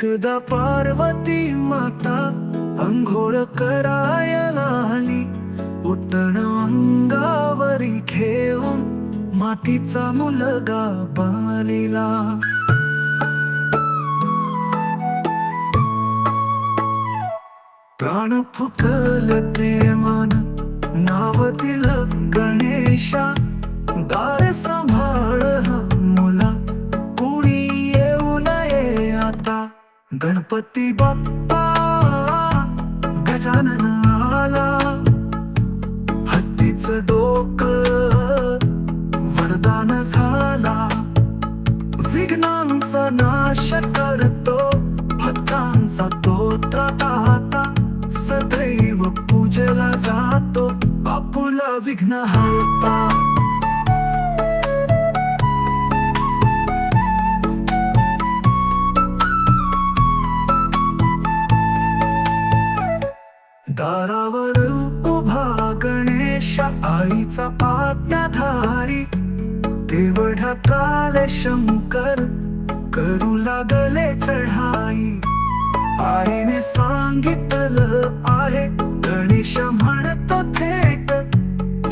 एकदा पार्वती माता अंघोळ करायला आली, उटण अंगावरी घेऊन मातीचा मुलगा बालिला. प्राण फुकल प्रेमान, नाव दिलं गणेशा. दार सांभाळ हा मुला, कुणी येऊ नये आता. गणपती बाप्पा गजानन आला, हत्तीचं डोकं वरदान झाला. विघ्नांचा नाश करतो, भक्तांचा तो त्राता. सदैव पूजला जातो, आपुला विघ्नहर्ता. दारावर उभा गणेश आईचा आज्ञाधारी. तेवढ्यात आले शंकर, करू लागले चढाई. आईने सांगितलं आहे, गणेश म्हणतो थेट.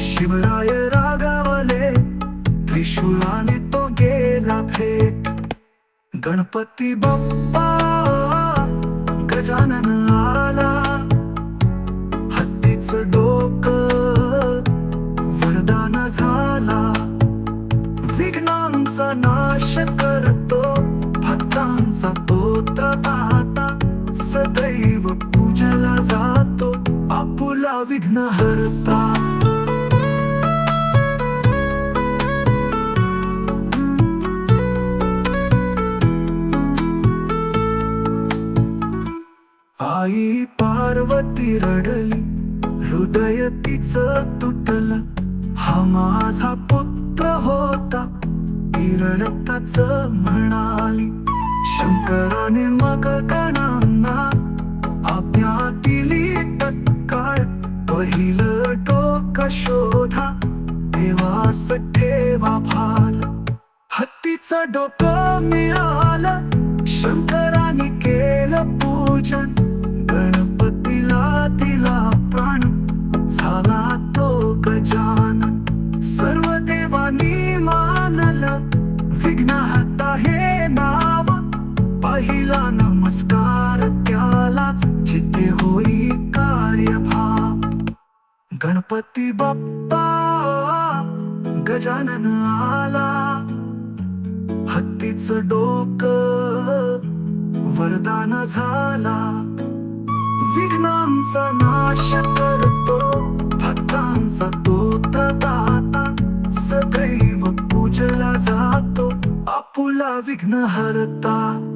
शिवराय रागावले, त्रिशूळाने तो गेला भेट. गणपती बाप्पा गजानन आला, हत्तीचं डोकं वरदान झाला. विघ्नांचा नाश करतो, भक्तांचा तो त्राता. सदैव पूजला जातो, आपुला विघ्नहर्ता. आई पार्वती रडली, हृदय तिचं तुटलं. हा माझा पुत्र होता, ती रडताच म्हणाली. शंकराने मग गणांना आज्ञा दिली तत्काळ. पहिलं डोकं शोधा, देवास ठेवा भाल. हत्तीचं डोकं मिळालं, शंकराने केलं पूजन. गणपतीला दिला प्राण, झाला तो गजानन. सर्व देवांनी मानलं, विघ्नहर्ता हे नाव. पहिला नमस्कार त्यालाच, जिथे होई कार्यभाव. गणपती बाप्पा गजानन आला, हत्तीचं डोकं वरदान झाला. विघ्नांचा नाश करतो, भक्तांचा तो त्राता. सदैव पूजला जातो, आपुला विघ्नहर्ता.